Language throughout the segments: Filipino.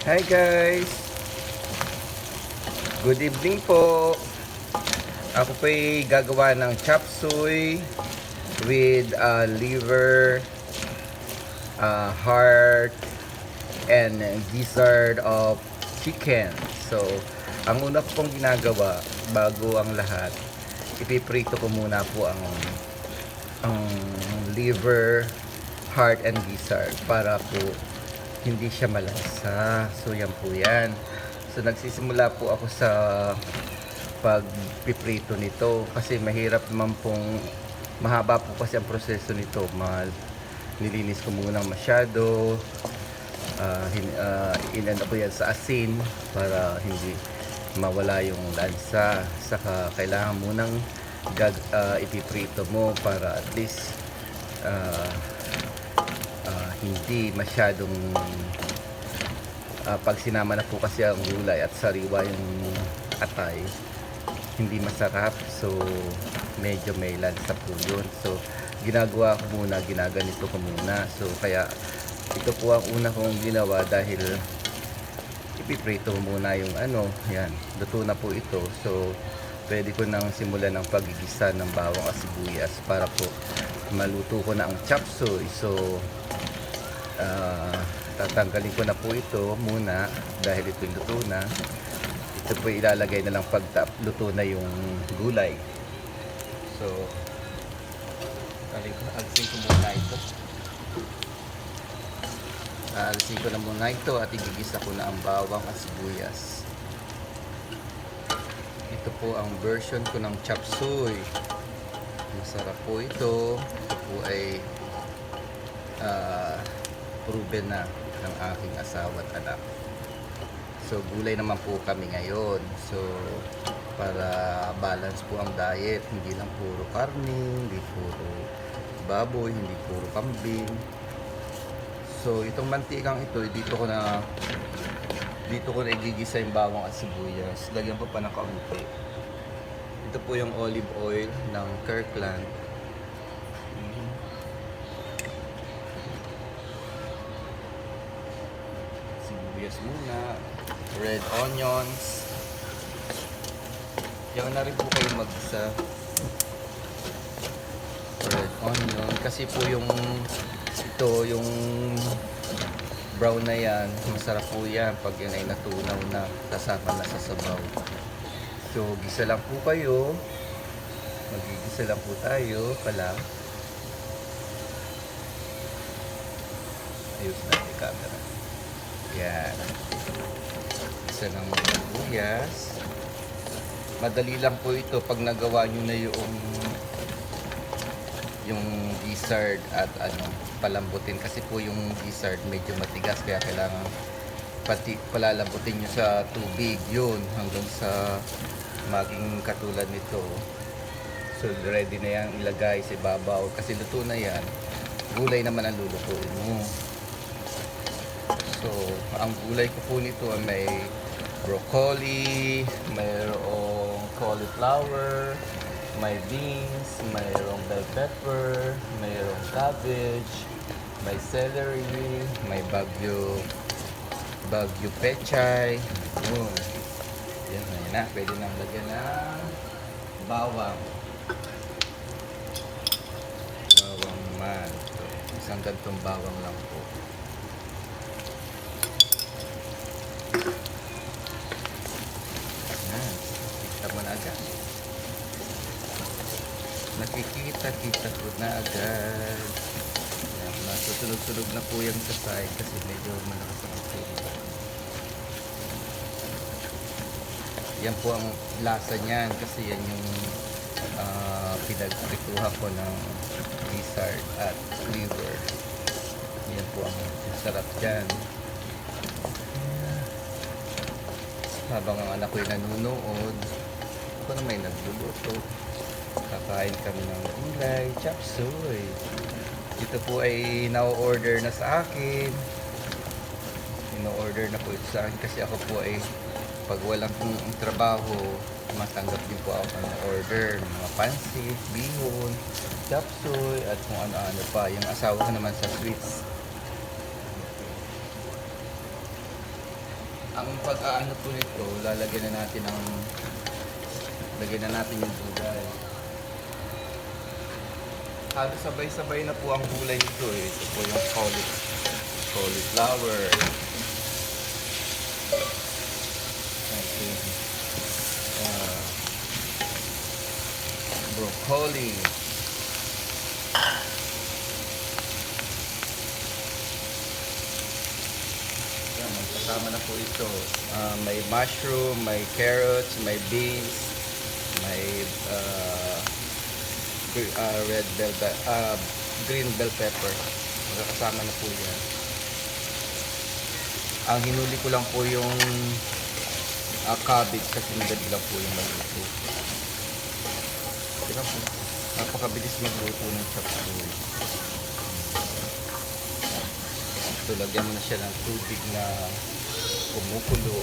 Hi guys! Good evening po! Ako po ay gagawa ng chop suey with liver, heart, and gizzard of chicken. So, ang una ko pong ginagawa bago ang lahat, ipiprito ko muna po ang liver, heart, and gizzard para po hindi siya malasa. So, yan po yan. So, nagsisimula po ako sa pagpiprito nito kasi mahirap naman pong mahaba po kasi ang proseso nito. Nilinis ko muna masyado, inano ko yan sa asin para hindi mawala yung lansa. Saka kailangan munang ipiprito mo para at least hindi masyadong pag sinama na po kasi ang gulay at sariwa yung atay, hindi masarap. So medyo may lansa po yun. So ginagawa ko muna, ginaganito ko muna. So kaya ito po ang una kong ginawa dahil ipiprito muna yung yan, luto na po ito. So pwede ko nang simulan ng pagigisa ng bawang at sibuyas para po maluto ko na ang chop suey. So tatanggalin ko na po ito muna dahil ito luto na. Ito po ilalagay na lang pag luto na yung gulay. So alisin ko muna ito. Alisin ko na muna ito at igigisa ko na ang bawang at sibuyas. Ito po ang version ko ng chop suey. Masarap po ito. Ito po ay proven na ng aking asawa at anak. So gulay naman po kami ngayon. So para balance po ang diet, hindi lang puro karne, hindi puro baboy, hindi puro kambing. So itong mantikang ito, dito ko na igigisa yung bawang at sibuyas. Lagyan ko pa ng kaunti. Ito po yung olive oil ng Kirkland. Sibuyas muna, red onions. Yan na rin po kayo mag-isa. Red onion kasi po yung brown na yan, masarap po yan pag yan ay natunaw na, kasama na sa sabaw. So gisa lang po kayo, magigisa lang po tayo pala. Ayos natin yung camera. Yan, isa ng sibuyas. Madali lang po ito pag nagawa nyo na yung gizzard at palambutin kasi po yung gizzard medyo matigas kaya kailangan palalambutin nyo sa tubig yun hanggang sa maging katulad nito. So ready na yan ilagay sa ibabaw kasi luto na yan. Gulay naman ang lulutuin mo. So ang gulay ko po nito ay may broccoli, mayroong cauliflower, may beans, mayroong bell pepper, mayroong cabbage, may celery, may bagyo pechay. Yan na, pwede nang lagyan ng bawang man. So, isang gantong bawang lang po. Yan, kita mo na agad. Nakikita ko na agad. Yan, masusunog-sunog na po yung sa side kasi medyo malakas ang tulo. Yan po ang lasa niyan kasi yan yung pinagprituhan ko ng gizzard at liver. Yan po ang sarap dyan. Habang ang anak ko'y nanunood, ako na may nagluluto. Kakain kami ng gulay, chop suey. Ito po ay na-order na sa akin. Ino-order na po ito sa akin kasi ako po ay pag walang trabaho, matanggap din po ako ng order ng mga pansit, bihon, chop suey at kung ano-ano pa. Yung asawa ko naman sa sweets. Ang pag-aano po nito, lagyan na natin yung gulay. Halos sabay-sabay na po ang gulay nito eh. Ito po yung cauliflower. Okay. Broccoli. Yan, kasama na po ito. May mushroom, may carrots, may beans, may green bell pepper. Magkakasama na po yan. Ang hinuli ko lang po yung cabbage kasi madali lang po yung magluto. Tira po. Napakabilis magluto ng chop suey. So, lagyan mo na siya ng tubig na kumukulo.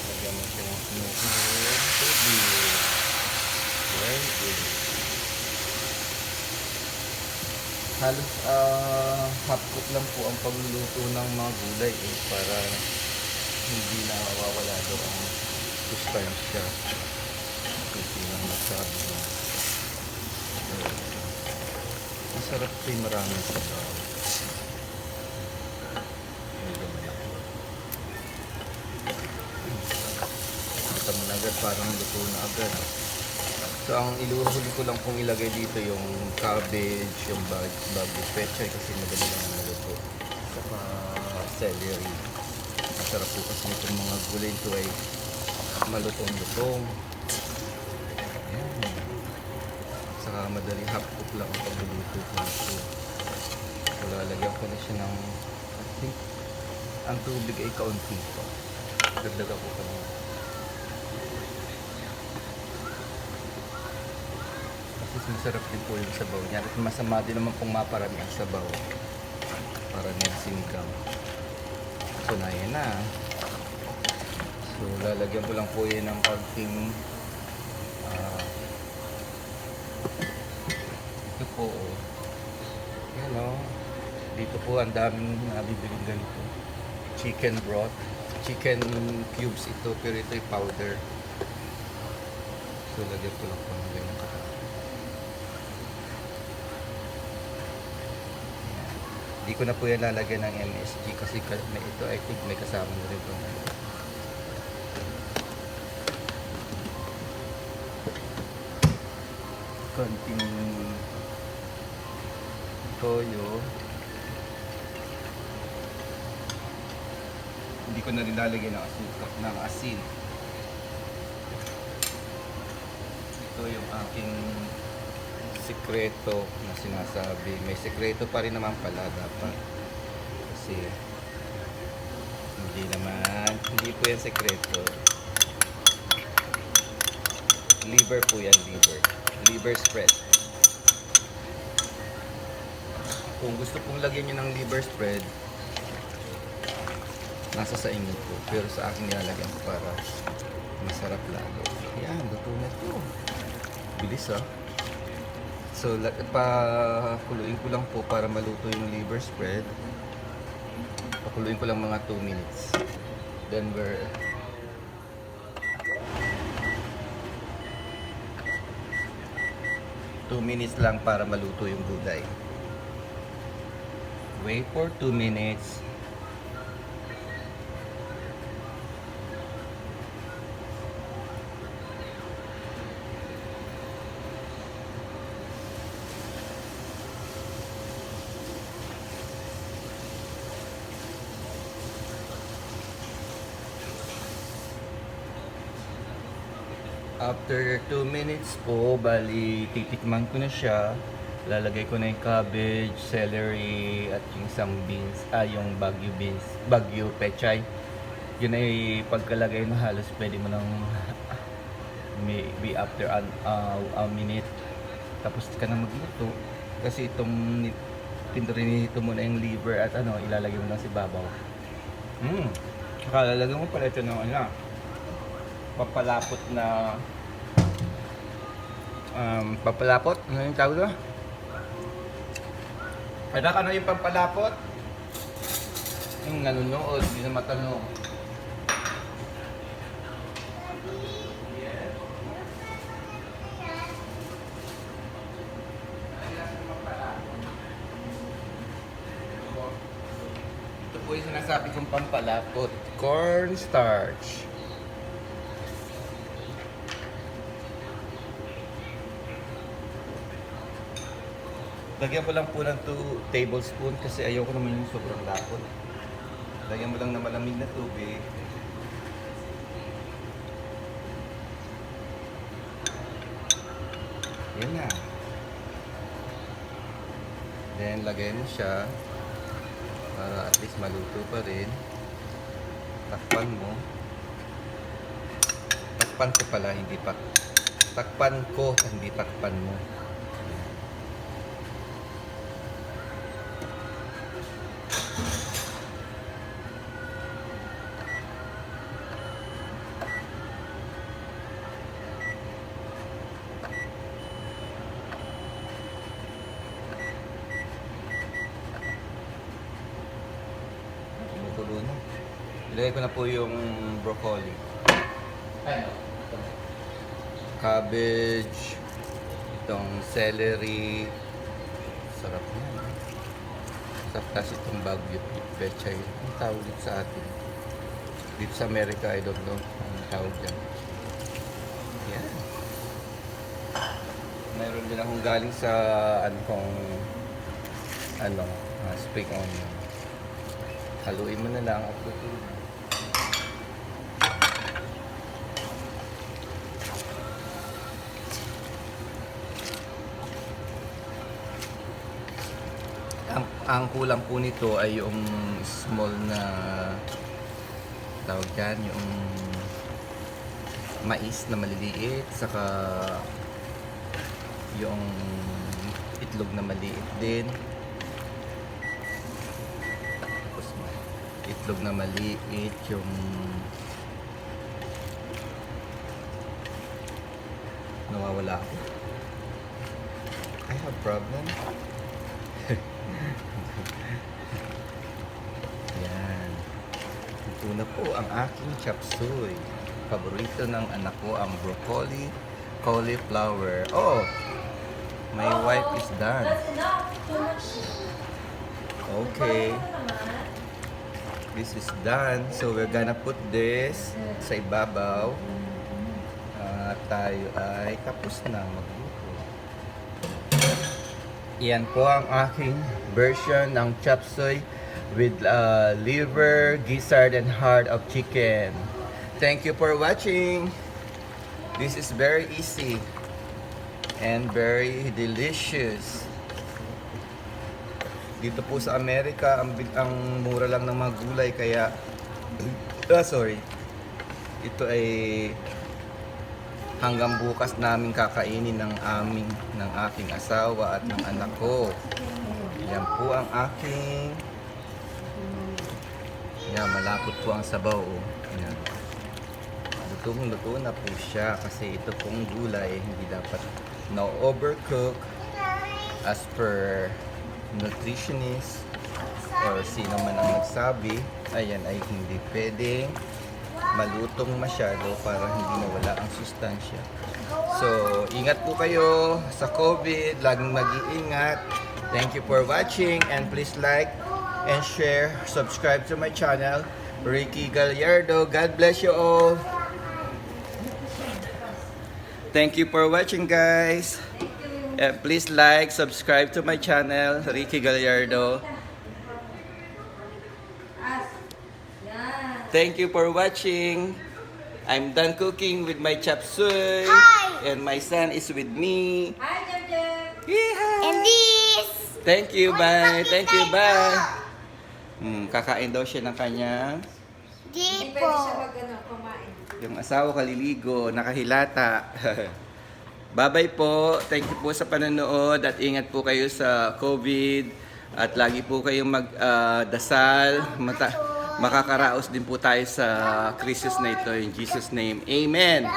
Lagyan mo siya ng kumukulo tubig. Very good. Halos half cook lang po ang pagluluto ng mga gulay eh, para hindi na mawawala daw ang sustansya. Kasi lang masabi na. Masarap ito yung maraming sabaw. Mata mo na agad, parang luto na agad. So ang iluhuli ko lang kung ilagay dito yung cabbage, yung bago pechay kasi madali lang maluto. Saka celery. Masarap po kasi itong mga gulay ito ay malutong-lutong. Saka madali half cook lang ang pagluluto ko nito. So lalagyan ko na siya ng, I think, ang tubig ay kaunti pa. Dagdagan ko pa naman. Kasi masarap din po yung sabaw niya. At masama din naman pong maparami ang sabaw para may sinigang. So na yan na. So lalagyan ko lang po yan ng pagting ito po yan o. Dito po ang daming nabibiling ganito. Chicken broth. Chicken cubes ito pero ito ay powder. So lagyan ko lang po ng ganyan kata. Hindi ko na po yan lalagyan ng MSG kasi ito I think may kasama na rin po. Konting toyo. Hindi ko na rin lalagyan ng asin. Ito yung aking sikreto na sinasabi. May sikreto pa rin naman pala dapat. Kasi hindi po yan sikreto. Liver po yan, liver spread. Kung gusto pong lagyan nyo ng liver spread, nasa sa inyo po. Pero sa akin nilalagyan ko para masarap lalo. Yan, luto na ito. Bilis ah. So, pakuluin ko lang po para maluto yung liver spread. Pakuluin ko lang mga 2 minutes. Then we're 2 minutes lang para maluto yung gulay. Wait for 2 minutes. After 2 minutes po, bali titikman ko na siya. Lalagay ko na yung cabbage, celery, at yung isang beans, yung bagyo pechay. Yun ay pagkalagay mo halos pwede mo nang maybe after a minute. Tapos ka na magluto. Kasi itong pinrinito mo na yung liver at ilalagay mo lang si babaw. Saka lalagay mo pala ito ng papalapot na papalapot, ano yung tawag doon? Anak, ano yung pampalapot? Yung nanonood, hindi na matanong. Ito po yung sinasabi kong pampalapot. Cornstarch. Lagyan mo lang po ng 2 tablespoon kasi ayoko naman yung sobrang lapot. Lagyan mo lang ng malamig na tubig. Yan na. Then, lagyan mo siya para at least maluto pa rin. Takpan mo. Takpan ko pala, hindi pa. Takpan ko, hindi takpan mo. Kumukulo na. Ilagay ko na po yung broccoli. Cabbage. Itong celery. Sarap na. Sarap kasi itong Baguio pechay. Ang tawag dito sa atin. Dito sa Amerika, I don't know ang tawag dyan. Yan. Mayroon din akong galing sa spring onion. Haluin mo na lang at lutuin. Ang kulang po nito ay yung small na tawag dyan, yung mais na maliliit, saka yung itlog na maliit din. Tapos itlog na maliit, yung nawawala ako. I have problem. Yan. Ito na po ang aking chop suey. Paborito ng anak ko ang broccoli, cauliflower. Oh! My wife is done. Okay. This is done. So we're gonna put this sa ibabaw. Tayo ay tapos na magluto. Yan po ang aking version ng chop suey with liver, gizzard, and heart of chicken. Thank you for watching. This is very easy and very delicious. Dito po sa Amerika, ang mura lang ng mga gulay kaya ito ay hanggang bukas namin kakainin ng aking asawa at ng anak ko. Yan po ang aking malapot po ang sabaw. Yan. Lutong-luto na po siya kasi ito pong gulay hindi dapat na-overcook as per nutritionist or sino man ang nagsabi. Ayan ay hindi pwedeng malutong masyado para hindi mawala ang sustansya. So, ingat po kayo sa COVID. Laging mag-iingat. Thank you for watching and please like and share. Subscribe to my channel, Ricky Gallardo. God bless you all. Thank you for watching, guys. And please like, subscribe to my channel, Ricky Gallardo. Thank you for watching. I'm done cooking with my chop suey. Hi! And my son is with me. Hi, Jeff. Yeah. And this! Thank you, bye. Thank you, bye. Kakain daw siya ng kanyang. Hindi Dipo. pwede siya kumain. Yung asawa kaliligo, nakahilata. Bye-bye po. Thank you po sa panonood at ingat po kayo sa COVID at lagi po kayong magdasal. Makakaraos din po tayo sa crisis na ito in Jesus' name. Amen.